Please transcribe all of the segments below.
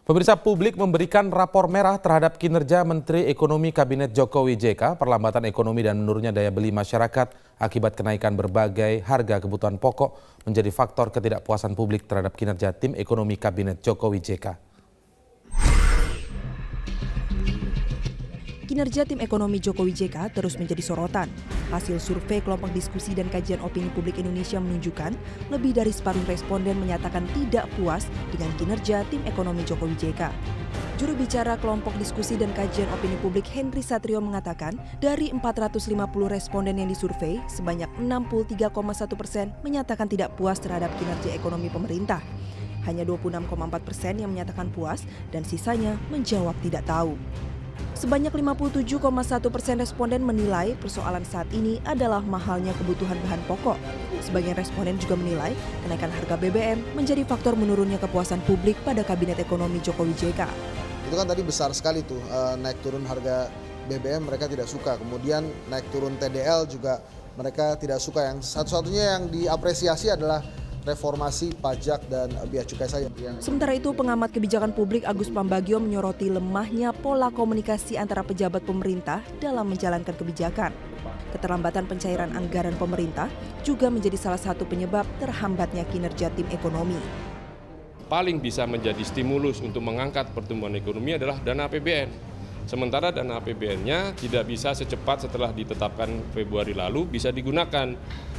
Pemirsa, publik memberikan rapor merah terhadap kinerja Menteri Ekonomi Kabinet Jokowi JK, perlambatan ekonomi dan menurunnya daya beli masyarakat akibat kenaikan berbagai harga kebutuhan pokok menjadi faktor ketidakpuasan publik terhadap kinerja tim ekonomi Kabinet Jokowi JK. Kinerja tim ekonomi Jokowi JK terus menjadi sorotan. Hasil survei kelompok diskusi dan kajian opini publik Indonesia menunjukkan lebih dari separuh responden menyatakan tidak puas dengan kinerja tim ekonomi Jokowi JK. Juru bicara kelompok diskusi dan kajian opini publik Henry Satrio mengatakan dari 450 responden yang disurvei, sebanyak 63,1% menyatakan tidak puas terhadap kinerja ekonomi pemerintah. Hanya 26,4% yang menyatakan puas dan sisanya menjawab tidak tahu. Sebanyak 57,1% responden menilai persoalan saat ini adalah mahalnya kebutuhan bahan pokok. Sebagian responden juga menilai kenaikan harga BBM menjadi faktor menurunnya kepuasan publik pada Kabinet Ekonomi Jokowi JK. Itu kan tadi besar sekali tuh, naik turun harga BBM mereka tidak suka. Kemudian naik turun TDL juga mereka tidak suka. Yang satu-satunya yang diapresiasi adalah reformasi pajak dan bea cukai saja. Sementara itu, pengamat kebijakan publik Agus Pambagio menyoroti lemahnya pola komunikasi antara pejabat pemerintah dalam menjalankan kebijakan. Keterlambatan pencairan anggaran pemerintah juga menjadi salah satu penyebab terhambatnya kinerja tim ekonomi. Paling bisa menjadi stimulus untuk mengangkat pertumbuhan ekonomi adalah dana APBN. Sementara dana APBN-nya tidak bisa secepat setelah ditetapkan Februari lalu bisa digunakan.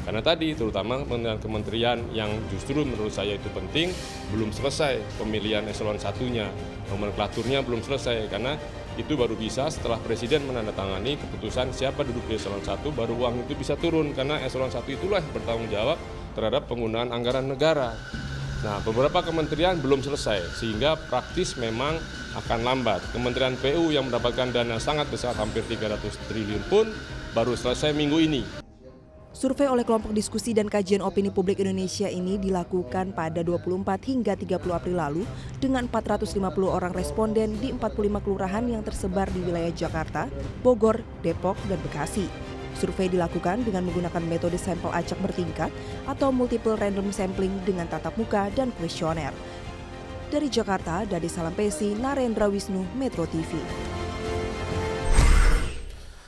Karena tadi terutama kementerian yang justru menurut saya itu penting, belum selesai pemilihan eselon 1-nya. Nomenklaturnya belum selesai karena itu baru bisa setelah Presiden menandatangani keputusan siapa duduk di eselon 1, baru uang itu bisa turun. Karena eselon 1 itulah yang bertanggung jawab terhadap penggunaan anggaran negara. Nah, beberapa kementerian belum selesai, sehingga praktis memang akan lambat. Kementerian PU yang mendapatkan dana sangat besar, hampir 300 triliun pun baru selesai minggu ini. Survei oleh kelompok diskusi dan kajian opini publik Indonesia ini dilakukan pada 24 hingga 30 April lalu dengan 450 orang responden di 45 kelurahan yang tersebar di wilayah Jakarta, Bogor, Depok, dan Bekasi. Survei dilakukan dengan menggunakan metode sampel acak bertingkat atau multiple random sampling dengan tatap muka dan kuesioner. Dari Jakarta, Dade Salampesi, Narendra Wisnu, Metro TV.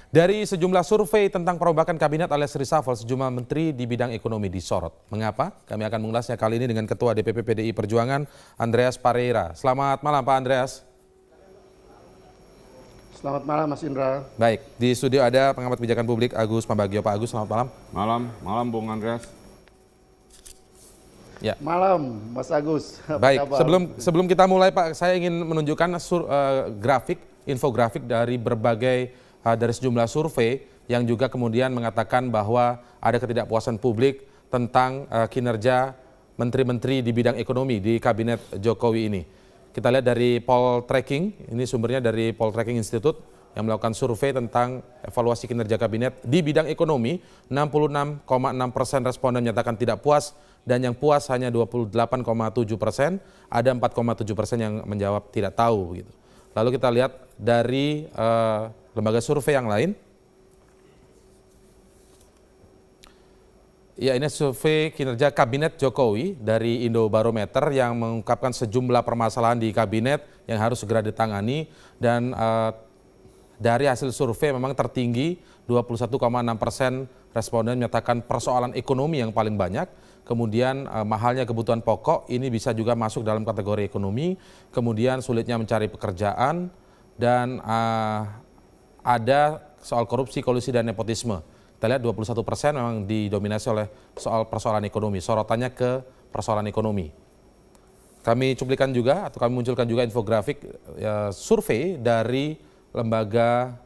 Dari sejumlah survei tentang perombakan kabinet alias reshuffle, sejumlah menteri di bidang ekonomi disorot. Mengapa? Kami akan mengulasnya kali ini dengan Ketua DPP PDI Perjuangan, Andreas Pareira. Selamat malam, Pak Andreas. Selamat malam, Mas Indra. Baik, di studio ada pengamat kebijakan publik Agus Pambagio. Pak Agus, selamat malam. Malam Bung Andreas. Ya. Malam, Mas Agus. Baik, sebelum kita mulai Pak, saya ingin menunjukkan infografik dari dari sejumlah survei yang juga kemudian mengatakan bahwa ada ketidakpuasan publik tentang kinerja menteri-menteri di bidang ekonomi di Kabinet Jokowi ini. Kita lihat dari Poltreking, ini sumbernya dari Poltreking Institute yang melakukan survei tentang evaluasi kinerja kabinet di bidang ekonomi. 66,6% responden menyatakan tidak puas dan yang puas hanya 28,7%, ada 4,7% yang menjawab tidak tahu. Gitu. Lalu kita lihat dari lembaga survei yang lain. Ya, ini survei kinerja Kabinet Jokowi dari Indobarometer yang mengungkapkan sejumlah permasalahan di kabinet yang harus segera ditangani dan dari hasil survei memang tertinggi 21,6% responden menyatakan persoalan ekonomi yang paling banyak, kemudian mahalnya kebutuhan pokok ini bisa juga masuk dalam kategori ekonomi, kemudian sulitnya mencari pekerjaan dan ada soal korupsi, kolusi dan nepotisme. Kita lihat 21% memang didominasi oleh soal persoalan ekonomi, sorotannya ke persoalan ekonomi. Kami cuplikan juga atau kami munculkan juga infografik survei dari lembaga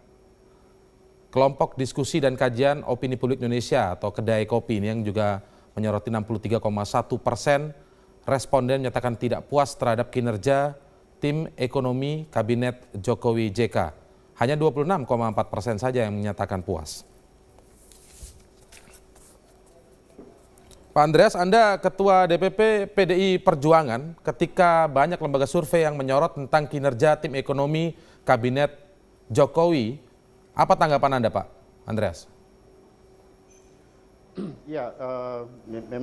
kelompok diskusi dan kajian opini publik Indonesia atau Kedai Kopi ini yang juga menyoroti 63,1% responden menyatakan tidak puas terhadap kinerja tim ekonomi Kabinet Jokowi JK. Hanya 26,4% saja yang menyatakan puas. Pak Andreas, Anda Ketua DPP PDI Perjuangan, ketika banyak lembaga survei yang menyorot tentang kinerja tim ekonomi Kabinet Jokowi, apa tanggapan Anda, Pak Andreas? Ya,